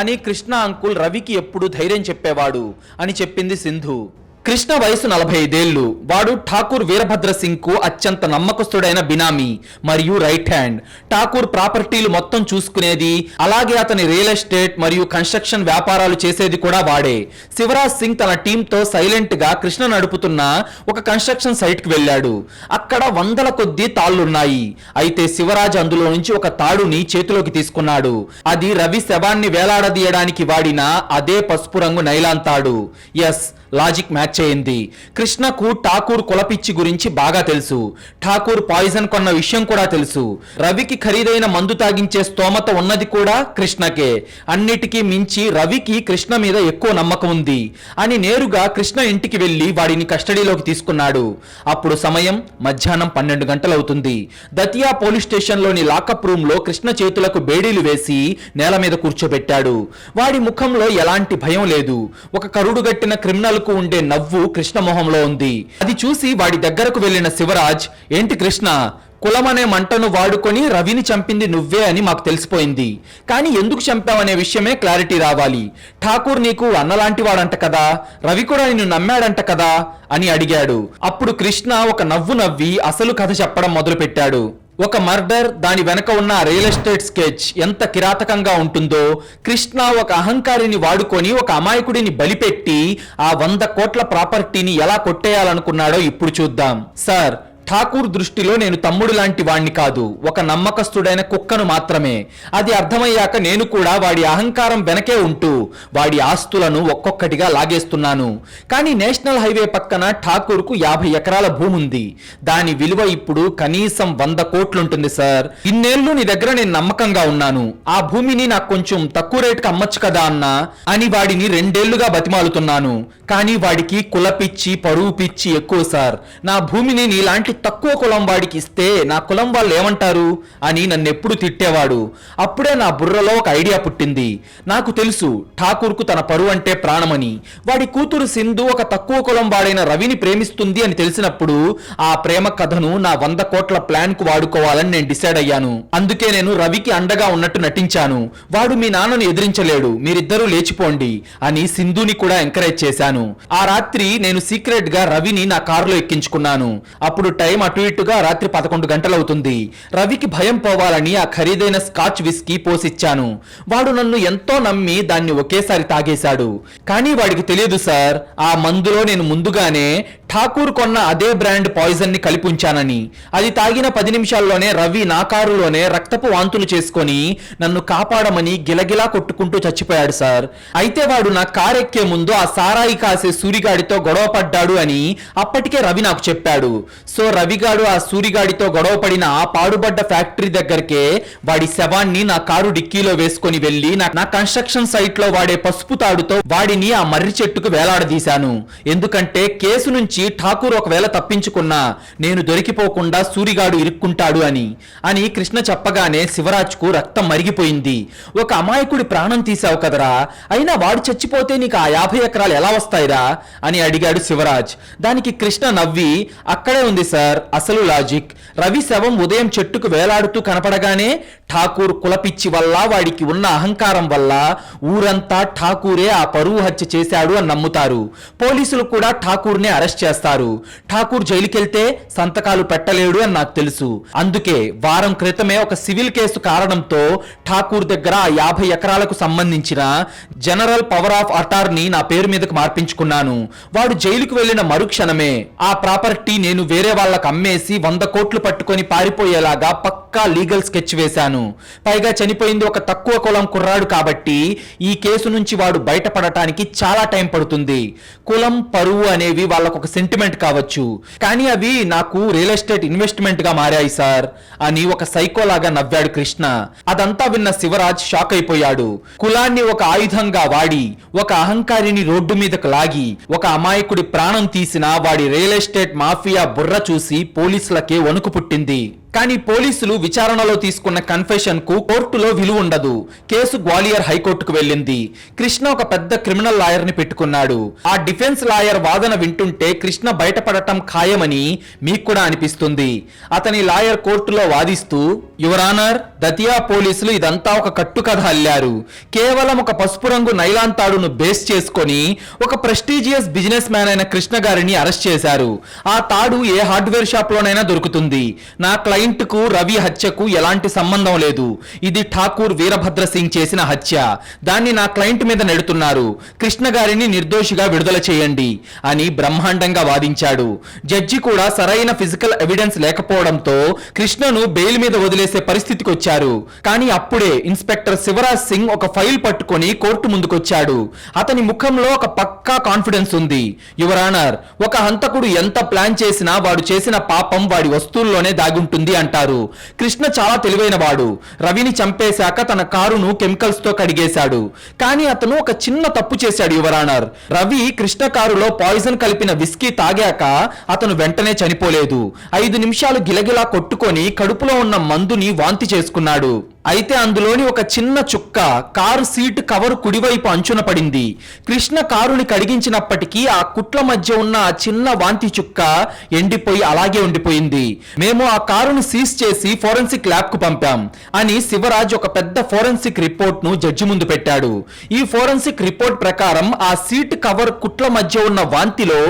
S1: అని కృష్ణ అంకుల్ రవికి ఎప్పుడు ధైర్యం చెప్పేవాడు అని చెప్పింది సింధు. కృష్ణ వయసు 45 ఏళ్లు. వాడు ఠాకూర్ వీరభద్ర సింగ్ కు అత్యంత నమ్మకస్తుడైన బినామీ మరియు రైట్ హ్యాండ్. ఠాకూర్ ప్రాపర్టీలు మొత్తం చూసుకునేది, అలాగే అతని రియల్ ఎస్టేట్ మరియు కన్స్ట్రక్షన్ వ్యాపారాలు చేసేది కూడా వాడే. శివరాజ్ సింగ్ తన టీంతో సైలెంట్ గా కృష్ణ నడుపుతున్న ఒక కన్స్ట్రక్షన్ సైట్ కి వెళ్ళాడు. అక్కడ వందల కొద్దీ తాళ్లున్నాయి. అయితే శివరాజ్ అందులో నుంచి ఒక తాడుని చేతిలోకి తీసుకున్నాడు. అది రవి శవాన్ని వేలాడదీయడానికి వాడిన అదే పసుపు రంగు నైలాన్ తాడు. ఎస్, లాజిక్ మ్యాచ్ అయింది. కృష్ణకు ఠాకూర్ కులపిచ్చి గురించి బాగా తెలుసు. ఠాకూర్ పాయిజన్ కొన్న విషయం కూడా తెలుసు. రవికి ఖరీదైన మందు తాగించే స్తోమత ఉన్నది కూడా కృష్ణకే. అన్నిటికీ మించి రవికి కృష్ణ మీద ఎక్కువ నమ్మకం ఉంది అని నేరుగా కృష్ణ ఇంటికి వెళ్లి వాడిని కస్టడీలోకి తీసుకున్నాడు. అప్పుడు సమయం మధ్యాహ్నం 12 గంటలవుతుంది. దతియా పోలీస్ స్టేషన్ లోని లాకప్ రూమ్ లో కృష్ణ చేతులకు బేడీలు వేసి నేల మీద కూర్చోబెట్టాడు. వాడి ముఖంలో ఎలాంటి భయం లేదు. ఒక కరుడుగట్టిన క్రిమినల్ కు ఉండే నవ్వు కృష్ణ మొహంలో ఉంది. అది చూసి వాడి దగ్గరకు వెళ్లిన శివరాజ్, ఏంటి కృష్ణ, కులం అనే మంటను వాడుకొని రవిని చంపింది నువ్వే అని మాకు తెలిసిపోయింది, కానీ ఎందుకు చంపావనే విషయమే క్లారిటీ రావాలి. ఠాకూర్ నీకు అన్నలాంటి వాడంట కదా, రవి కూడా నిన్ను నమ్మాడంట కదా అని అడిగాడు. అప్పుడు కృష్ణ ఒక నవ్వు నవ్వి అసలు కథ చెప్పడం మొదలు పెట్టాడు. ఒక మర్డర్, దాని వెనక ఉన్న రియల్ ఎస్టేట్ స్కెచ్ ఎంత కిరాతకంగా ఉంటుందో కృష్ణ ఒక అహంకారిని వాడుకొని ఒక అమాయకుడిని బలిపెట్టి ఆ 100 కోట్ల ప్రాపర్టీని ఎలా కొట్టేయాలనుకున్నాడో ఇప్పుడు చూద్దాం. సార్, ఠాకూర్ దృష్టిలో నేను తమ్ముడు లాంటి వాణ్ణి కాదు, ఒక నమ్మకస్తుడైన కుక్కను మాత్రమే. అది అర్థమయ్యాక నేను కూడా వాడి అహంకారం వెనకే ఉంటూ వాడి ఆస్తులను ఒక్కొక్కటిగా లాగేస్తున్నాను. కానీ నేషనల్ హైవే పక్కన ఠాకూర్ కు 50 ఎకరాల భూమి ఉంది. దాని విలువ ఇప్పుడు కనీసం 100 కోట్లుంటుంది సార్. ఇన్నేళ్లు నీ దగ్గర నేను నమ్మకంగా ఉన్నాను, ఆ భూమిని నాకు కొంచెం తక్కువ రేటుకి అమ్మచ్చు కదా అన్నా అని వాడిని 2 ఏళ్లుగా బతిమాలుతున్నాను. కానీ వాడికి కులపిచ్చి పరువు పిచ్చి ఎక్కువ సార్. నా భూమిని నీలాంటి తక్కువ కులం వాడికి ఇస్తే నా కులం వాళ్ళు ఏమంటారు అని నన్నెప్పుడు తిట్టేవాడు. అప్పుడే నా బుర్రలో ఒక ఐడియా పుట్టింది. నాకు తెలుసు ఠాకూర్కు తన పరువు అంటే ప్రాణమని. వాడి కూతురు సింధు ఒక తక్కువ కులం వాడైన రవిని ప్రేమిస్తుంది అని తెలిసినప్పుడు ఆ ప్రేమ కథను నా 100 కోట్ల ప్లాన్ కు వాడుకోవాలని నేను డిసైడ్ అయ్యాను. అందుకే నేను రవికి అండగా ఉన్నట్టు నటించాను. వాడు మీ నాన్నను ఎదిరించలేడు, మీరిద్దరూ లేచిపోండి అని సింధుని కూడా ఎంకరేజ్ చేశాను. ఆ రాత్రి నేను సీక్రెట్ గా రవిని నా కారులో ఎక్కించుకున్నాను. అప్పుడు టైం అటు ఇటుగా రాత్రి 11 గంటలవుతుంది. రవికి భయం పోవాలని ఆ ఖరీదైన స్కాచ్ విస్కీ పోసిచ్చాను. వాడు నన్ను ఎంతో నమ్మి దాన్ని ఒకేసారి తాగేశాడు. కానీ వాడికి తెలియదు సార్, ఆ మందులో నేను ముందుగానే ఠాకూర్ కొన్న అదే బ్రాండ్ పాయిజన్ ని కలిపి ఉంచానని. అది తాగిన 10 నిమిషాల్లోనే రవి నా కారులోనే రక్తపు వాంతులు చేసుకొని నన్ను కాపాడమని గిలగిలా కొట్టుకుంటూ చచ్చిపోయాడు సార్. అయితే వాడు నా కారు ఎక్కే ముందు ఆ సారాయి కాసే సూరిగాడితో గొడవ పడ్డాడు అని అప్పటికే రవి నాకు చెప్పాడు. సో రవిగాడు ఆ సూరిగాడితో గొడవ పడిన ఆ పాడుబడ్డ ఫ్యాక్టరీ దగ్గరకే వాడి శవాన్ని నా కారు డిక్కీలో వేసుకొని వెళ్లి నా కన్స్ట్రక్షన్ సైట్ లో వాడే పసుపు తాడుతో వాడిని ఆ మర్రి చెట్టుకు వేలాడదీశాను. ఎందుకంటే కేసు నుంచి నుంచి ఠాకూర్ ఒకవేళ తప్పించుకున్నా నేను దొరికిపోకుండా సూరిగాడు ఇరుక్కుంటాడు అని కృష్ణ చెప్పగానే శివరాజ్కు రక్తం మరిగిపోయింది. ఒక అమాయకుడి ప్రాణం తీసావు కదరా, అయినా వాడు చచ్చిపోతే నీకు ఆ 50 ఎకరాలు ఎలా వస్తాయిరా అని అడిగాడు శివరాజ్. దానికి కృష్ణ నవ్వి, అక్కడే ఉంది సార్ అసలు లాజిక్. రవి శవం ఉదయం చెట్టుకు వేలాడుతూ కనపడగానే ఠాకూర్ కులపిచ్చి వల్ల వాడికి ఉన్న అహంకారం వల్ల ఊరంతా ఠాకూరే ఆ పరువు హత్య చేశాడు అని నమ్ముతారు. పోలీసులు కూడా ఠాకూర్నే అరెస్ట్ చేస్తారు. ఠాకూర్ జైలుకెళ్తే సంతకాలు పెట్టలేడు అని నాకు తెలుసు. అందుకే వారం క్రితమే ఒక సివిల్ కేసు కారణంతో ఠాకూర్ దగ్గర ఆ 50 ఎకరాలకు సంబంధించిన జనరల్ పవర్ ఆఫ్ అటార్నీ నా పేరు మీదకు మార్పించుకున్నాను. వాడు జైలుకు వెళ్లిన మరుక్షణమే ఆ ప్రాపర్టీ నేను వేరే వాళ్ళకు అమ్మేసి 100 కోట్లు పట్టుకొని పారిపోయేలాగా పక్కా లీగల్ స్కెచ్ వేశాను. పైగా చనిపోయింది ఒక తక్కువ కులం కుర్రాడు కాబట్టి ఈ కేసు నుంచి వాడు బయటపడటానికి చాలా టైం పడుతుంది. కులం పరువు అనేవి వాళ్ళకు ఒక సెంటిమెంట్ కావచ్చు, కానీ అవి నాకు రియల్ ఎస్టేట్ ఇన్వెస్ట్మెంట్ గా మారాయి సార్ అని ఒక సైకోలాగా నవ్వాడు కృష్ణ. అదంతా విన్న శివరాజ్ షాక్ అయిపోయాడు. కులాన్ని ఒక ఆయుధంగా వాడి ఒక అహంకారిని రోడ్డు మీదకు లాగి ఒక అమాయకుడి ప్రాణం తీసిన వాడి రియల్ ఎస్టేట్ మాఫియా బుర్ర చూసి పోలీసులకే వణుకు పుట్టింది. కానీ పోలీసులు విచారణలో తీసుకున్న కన్ఫెషన్ కు కోర్టులో విలువ ఉండదు. కేసు గ్వాలియర్ హైకోర్టుకు వెళ్ళింది. కృష్ణ ఒక పెద్ద క్రిమినల్ లాయర్ ని పెట్టుకున్నాడు. ఆ డిఫెన్స్ లాయర్ వాదన వింటుంటే కృష్ణ బయటపడటం ఖాయమని మీకు కూడా అనిపిస్తుంది. అతని లాయర్ కోర్టులో వాదిస్తూ, యువర్ ఆనర్, దతియా పోలీసులు ఇదంతా ఒక కట్టుకథ అల్లారు. కేవలం ఒక పసుపు రంగు నైలాన్ తాడును బేస్ చేసుకొని ఒక ప్రెస్టీజియస్ బిజినెస్ మ్యాన్ అయిన కృష్ణ గారిని అరెస్ట్ చేశారు. ఆ తాడు ఏ హార్డ్వేర్ షాప్ లోనైనా దొరుకుతుంది. నా క్లయింట్ కు రవి హత్యకు ఎలాంటి సంబంధం లేదు. ఇది ఠాకూర్ వీరభద్ర సింగ్ చేసిన హత్య. దాన్ని నా క్లయింట్ మీద నెడుతున్నారు. కృష్ణ గారిని నిర్దోషిగా విడుదల చేయండి అని బ్రహ్మాండంగా వాదించాడు. జడ్జి కూడా సరైన ఫిజికల్ ఎవిడెన్స్ లేకపోవడంతో కృష్ణను బెయిల్ మీద వదిలేసే పరిస్థితికి వచ్చారు. కానీ అప్పుడే ఇన్స్పెక్టర్ శివరాజ్ సింగ్ ఒక ఫైల్ పట్టుకొని కోర్టు ముందుకొచ్చాడు. అతని ముఖంలో ఒక పక్కా కాన్ఫిడెన్స్ ఉంది. యువర్ ఆనర్, ఒక హంతకుడు ఎంత ప్లాన్ చేసినా వాడు చేసిన పాపం వాడి వస్తువుల్లోనే దాగుంటుంది అంటారు. కృష్ణ చాలా తెలివైన వాడు. రవిని చంపేశాక తన కారును కెమికల్స్ తో కడిగేశాడు. కానీ అతను ఒక చిన్న తప్పు చేశాడు యువర్ ఆనర్. రవి కృష్ణ కారులో పాయిజన్ కలిపిన విస్కీ తాగాక అతను వెంటనే చనిపోలేదు. 5 నిమిషాలు గిలగిలా కొట్టుకొని కడుపులో ఉన్న మందుని వాంతి చేసుకున్నాడు. అయితే అందులోని ఒక చిన్న చుక్క కారు సీటు కవరు కుడివైపు అంచున పడింది. కృష్ణ కారుని కడిగించినప్పటికీ ఆ కుట్ల మధ్య ఉన్న ఆ చిన్న వాంతి చుక్క ఎండిపోయి అలాగే ఉండిపోయింది. మేము ఆ కారును సీజ్ చేసి ఫోరెన్సిక్ ల్యాబ్ కు పంపాం అని శివరాజ్ ఒక పెద్ద ఫోరెన్సిక్ రిపోర్ట్ ను జడ్జి ముందు పెట్టాడు. ఈ ఫోరెన్సిక్ రిపోర్ట్ ప్రకారం ఆ సీట్ కవర్ కుట్ల మధ్య ఉన్న వాంతిలో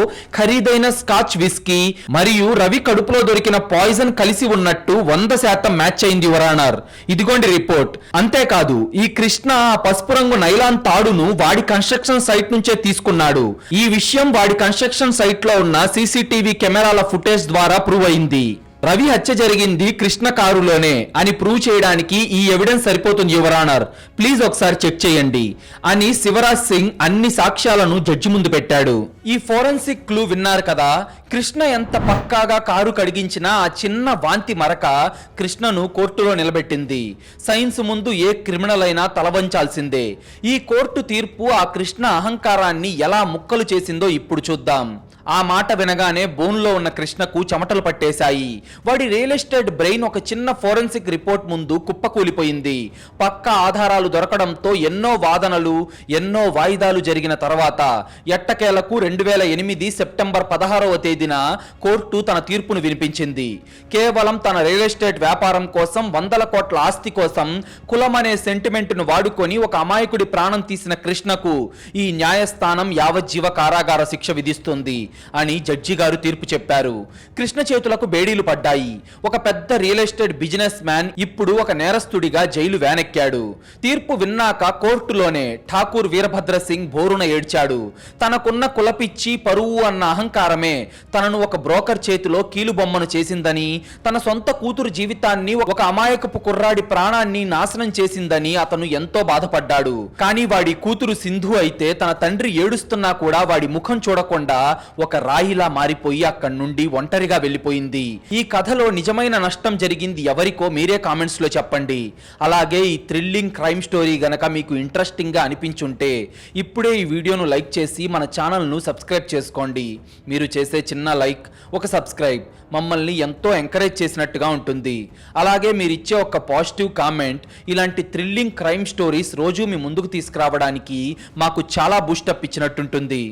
S1: ఖరీదైన స్కాచ్ విస్కీ మరియు రవి కడుపులో దొరికిన పాయిజన్ కలిసి ఉన్నట్టు 100% మ్యాచ్ అయింది యువర్ ఆనర్. ఇదిగోండి రిపోర్ట్. అంతేకాదు ఈ కృష్ణ పసుపు రంగు నైలాన్ తాడును వాడి కన్స్ట్రక్షన్ సైట్ నుంచే తీసుకున్నాడు. ఈ విషయం వాడి కన్స్ట్రక్షన్ సైట్ లో ఉన్న సీసీటీవీ కెమెరాల ఫుటేజ్ ద్వారా ప్రూవ్ అయింది. రవి హత్య జరిగింది కృష్ణ కారులోనే అని ప్రూవ్ చేయడానికి ఈ ఎవిడెన్స్ సరిపోతుంది యువర్ ఆనర్. ప్లీజ్ ఒకసారి చెక్ చేయండి అని శివరాజ్ సింగ్ అన్ని సాక్ష్యాలను జడ్జి ముందు పెట్టాడు. ఈ ఫోరెన్సిక్ క్లూ విన్నారు కదా. కృష్ణ ఎంత పక్కాగా కారు కడిగించినా ఆ చిన్న వాంతి మరక కృష్ణను కోర్టులో నిలబెట్టింది. సైన్స్ ముందు ఏ క్రిమినల్ అయినా తలవంచాల్సిందే. ఈ కోర్టు తీర్పు ఆ కృష్ణ అహంకారాన్ని ఎలా ముక్కలు చేసిందో ఇప్పుడు చూద్దాం. ఆ మాట వినగానే బోన్లో ఉన్న కృష్ణకు చెమటలు పట్టేశాయి. వాడి రియల్ ఎస్టేట్ బ్రెయిన్ ఒక చిన్న ఫోరెన్సిక్ రిపోర్ట్ ముందు కుప్పకూలిపోయింది. పక్కా ఆధారాలు దొరకడంతో ఎన్నో వాదనలు, ఎన్నో వాయిదాలు జరిగిన తర్వాత ఎట్టకేలకు 2008 సెప్టెంబర్ 16వ తేదీన కోర్టు తన తీర్పును వినిపించింది. కేవలం తన రియల్ ఎస్టేట్ వ్యాపారం కోసం 100 కోట్ల ఆస్తి కోసం కులం అనే సెంటిమెంట్ ను వాడుకొని ఒక అమాయకుడి ప్రాణం తీసిన కృష్ణకు ఈ న్యాయస్థానం యావజ్జీవ కారాగార శిక్ష విధిస్తుంది అని జడ్జి గారు తీర్పు చెప్పారు. కృష్ణ చేతులకు బేడీలు పడ్డాయి. ఒక పెద్ద రియల్ ఎస్టేట్ బిజినెస్ మ్యాన్ ఇప్పుడు ఒక నేరస్తుడిగా జైలు వ్యానెక్కాడు. తీర్పు విన్నాక కోర్టులోనే ఠాకూర్ వీరభద్ర సింగ్ బోరున ఏడ్చాడు. తనకున్న కులపిచ్చి పరువు అన్న అహంకారమే తనను ఒక బ్రోకర్ చేతిలో కీలుబొమ్మను చేసిందని, తన సొంత కూతురు జీవితాన్ని ఒక అమాయకపు కుర్రాడి ప్రాణాన్ని నాశనం చేసిందని అతను ఎంతో బాధపడ్డాడు. కానీ వాడి కూతురు సింధు అయితే తన తండ్రి ఏడుస్తున్నా కూడా వాడి ముఖం చూడకుండా ఒక రాయిలా మారిపోయి అక్కడి నుండి ఒంటరిగా వెళ్లిపోయింది. ఈ కథలో నిజమైన నష్టం జరిగింది ఎవరికో మీరే కామెంట్స్లో చెప్పండి. అలాగే ఈ థ్రిల్లింగ్ క్రైమ్ స్టోరీ గనక మీకు ఇంట్రెస్టింగ్గా అనిపించుంటే ఇప్పుడే ఈ వీడియోను లైక్ చేసి మన ఛానల్ను సబ్స్క్రైబ్ చేసుకోండి. మీరు చేసే చిన్న లైక్, ఒక సబ్స్క్రైబ్ మమ్మల్ని ఎంతో ఎంకరేజ్ చేసినట్టుగా ఉంటుంది. అలాగే మీరు ఇచ్చే ఒక పాజిటివ్ కామెంట్ ఇలాంటి థ్రిల్లింగ్ క్రైమ్ స్టోరీస్ రోజు మీ ముందుకు తీసుకురావడానికి మాకు చాలా బూస్టప్ ఇచ్చినట్టుంటుంది.